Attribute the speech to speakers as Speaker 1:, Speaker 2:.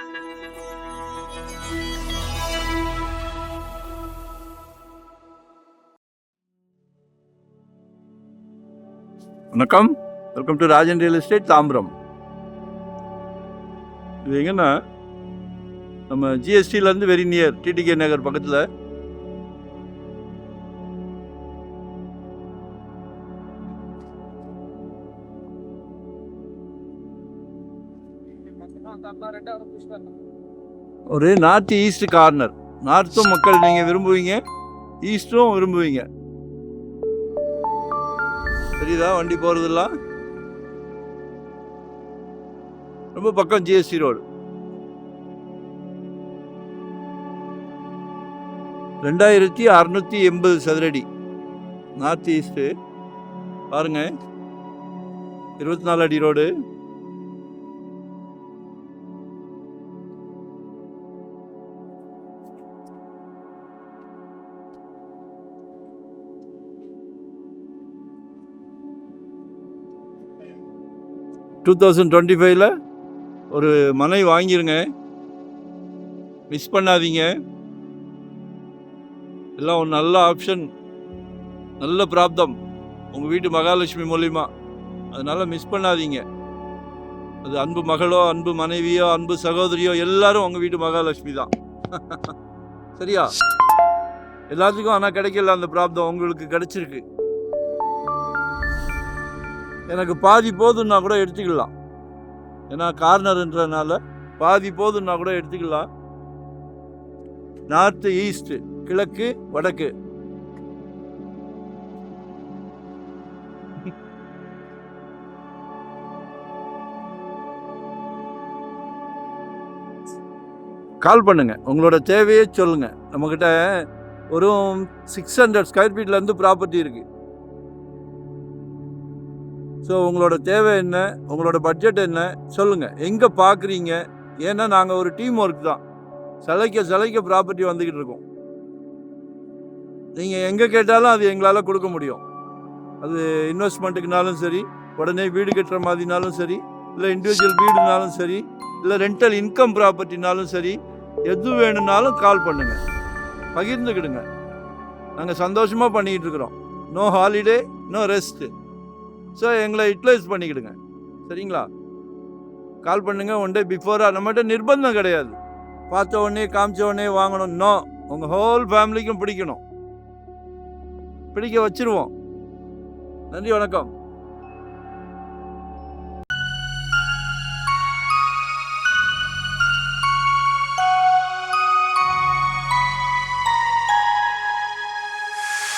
Speaker 1: வணக்கம், welcome to Rajan real estate Tambaram. இது எங்கன்னா நம்ம ஜிஎஸ்டிலேருந்து வெரி நியர் டிடிகே நகர் பக்கத்தில். ஒரு நார்த் ஈஸ்ட் கார்னர். நார்த்தும் மக்கள் நீங்கள் விரும்புவீங்க, ஈஸ்ட்டும் விரும்புவீங்க. தெரியுதா வண்டி போகிறதெல்லாம்? ரொம்ப பக்கம் ஜிஎஸ்டி ரோடு. 2680 சதுரடி நார்த் ஈஸ்ட்டு. பாருங்க, 24 அடி ரோடு. டூ 2025 ஒரு மனை வாங்கிருங்க, மிஸ் பண்ணாதீங்க. எல்லாம் ஒரு நல்ல ஆப்ஷன், நல்ல பிராப்தம் உங்கள் வீட்டு மகாலட்சுமி மூலிமா. அதனால் மிஸ் பண்ணாதீங்க. அது அன்பு மகளோ, அன்பு மனைவியோ, அன்பு சகோதரியோ, எல்லாரும் உங்கள் வீட்டு மகாலட்சுமி தான். சரியா? எல்லாத்துக்கும் ஆனால் கிடைக்கல அந்த பிராப்தம், உங்களுக்கு கிடைச்சிருக்கு. எனக்கு பாதி போதுன்னா கூட எடுத்துக்கலாம், ஏன்னா கார்னர்ன்றதுனால பாதி போதுன்னா கூட எடுத்துக்கலாம். நார்த்து ஈஸ்ட், கிழக்கு வடக்கு. கால் பண்ணுங்க, உங்களோட தேவையை சொல்லுங்க. நம்மக்கிட்ட ஒரு 600 ஸ்கொயர் ஃபீட்லேருந்து ப்ராப்பர்ட்டி இருக்கு. ஸோ உங்களோட தேவை என்ன, உங்களோட பட்ஜெட் என்ன சொல்லுங்கள், எங்கே பார்க்குறீங்க. ஏன்னா நாங்கள் ஒரு டீம் ஒர்க் தான், சிலைக்க ப்ராப்பர்ட்டி வந்துக்கிட்டு இருக்கோம். நீங்கள் எங்கே கேட்டாலும் அது எங்களால் கொடுக்க முடியும். அது இன்வெஸ்ட்மெண்ட்டுக்குனாலும் சரி, உடனே வீடு கட்டுற மாதிரினாலும் சரி, இல்லை இண்டிவிஜுவல் வீடுனாலும் சரி, இல்லை ரெண்டல் இன்கம் ப்ராப்பர்ட்டினாலும் சரி, எது வேணும்னாலும் கால் பண்ணுங்கள், பகிர்ந்துக்கிடுங்க. நாங்கள் சந்தோஷமாக பண்ணிக்கிட்டு இருக்கிறோம். No holiday, no rest. So எங்களை யூட்டிலைஸ் பண்ணிக்கிடுங்க, சரிங்களா? கால் பண்ணுங்கள். ஒன் டே பிஃபோராக. நம்மகிட்ட நிர்பந்தம் கிடையாது, பார்த்த உடனே காமிச்ச உடனே வாங்கணும். நோ, உங்கள் ஹோல் ஃபேமிலிக்கும் பிடிக்கணும், பிடிக்க வச்சுருவோம். நன்றி, வணக்கம்.